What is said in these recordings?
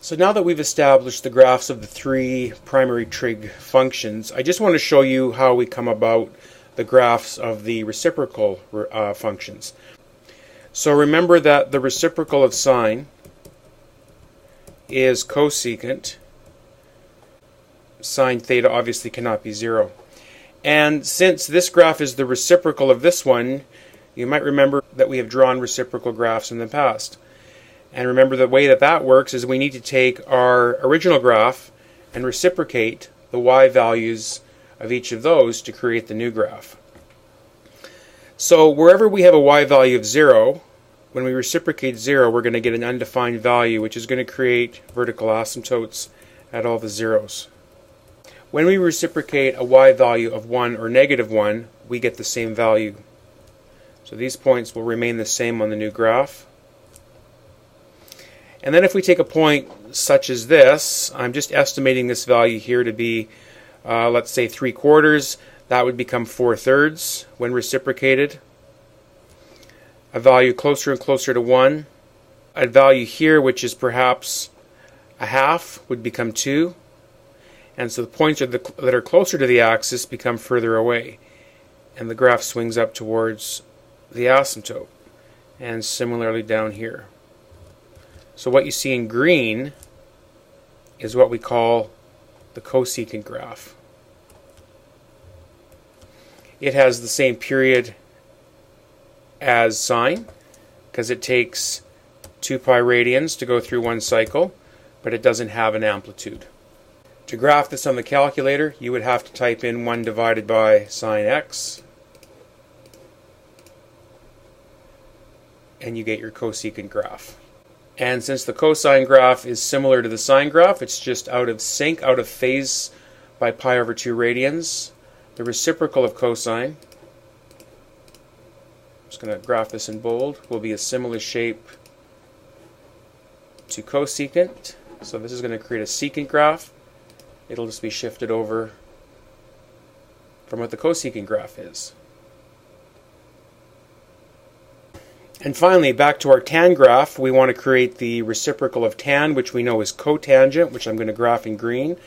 So now that we've established the graphs of the three primary trig functions, I just want to show you how we come about the graphs of the reciprocal functions. So remember that the reciprocal of sine is cosecant. Sine theta obviously cannot be 0. And since this graph is the reciprocal of this one, you might remember that we have drawn reciprocal graphs in the past. And remember, the way that that works is we need to take our original graph and reciprocate the y values of each of those to create the new graph. So wherever we have a y value of 0, when we reciprocate 0, we're going to get an undefined value, which is going to create vertical asymptotes at all the zeros. When we reciprocate a y value of 1 or negative 1, we get the same value. So these points will remain the same on the new graph. And then if we take a point such as this, I'm just estimating this value here to be, let's say 3/4. That would become 4/3 when reciprocated. A value closer and closer to 1. A value here which is perhaps a half would become 2. And so the points that are closer to the axis become further away. And the graph swings up towards the asymptote. And similarly down here. So what you see in green is what we call the cosecant graph. It has the same period as sine, because it takes 2 pi radians to go through one cycle, but it doesn't have an amplitude. To graph this on the calculator, you would have to type in 1 divided by sine x, and you get your cosecant graph. And since the cosine graph is similar to the sine graph, it's just out of sync, out of phase by pi over 2 radians. The reciprocal of cosine, I'm just going to graph this in bold, will be a similar shape to cosecant. So this is going to create a secant graph. It'll just be shifted over from what the cosecant graph is. And finally, back to our tan graph, we want to create the reciprocal of tan, which we know is cotangent, which I'm going to graph in green.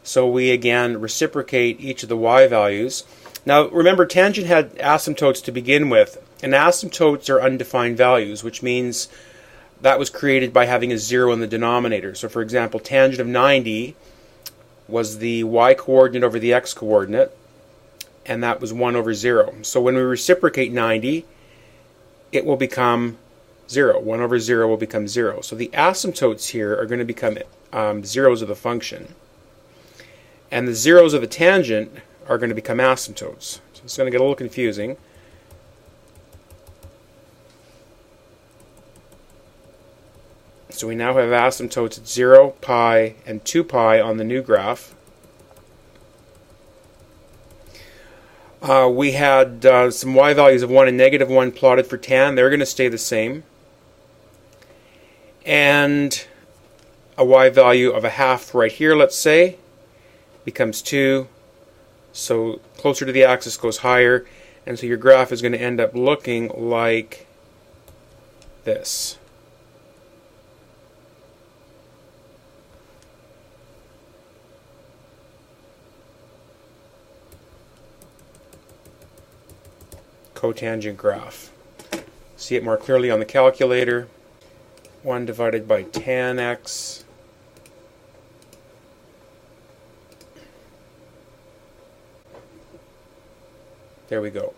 So we again reciprocate each of the y values. Now remember, tangent had asymptotes to begin with, and asymptotes are undefined values, which means that was created by having a 0 in the denominator. So for example, tangent of 90 was the y coordinate over the x coordinate, and that was 1 over 0. So when we reciprocate 90, it will become 0. 1 over 0 will become 0. So the asymptotes here are going to become zeros of the function. And the zeros of the tangent are going to become asymptotes. So it's going to get a little confusing. So we now have asymptotes at 0, pi, and 2 pi on the new graph. We had some y values of 1 and negative 1 plotted for tan. They're going to stay the same. And a y value of a half right here, let's say, becomes 2. So closer to the axis goes higher. And so your graph is going to end up looking like this. Cotangent graph. See it more clearly on the calculator. 1 divided by tan x. There we go.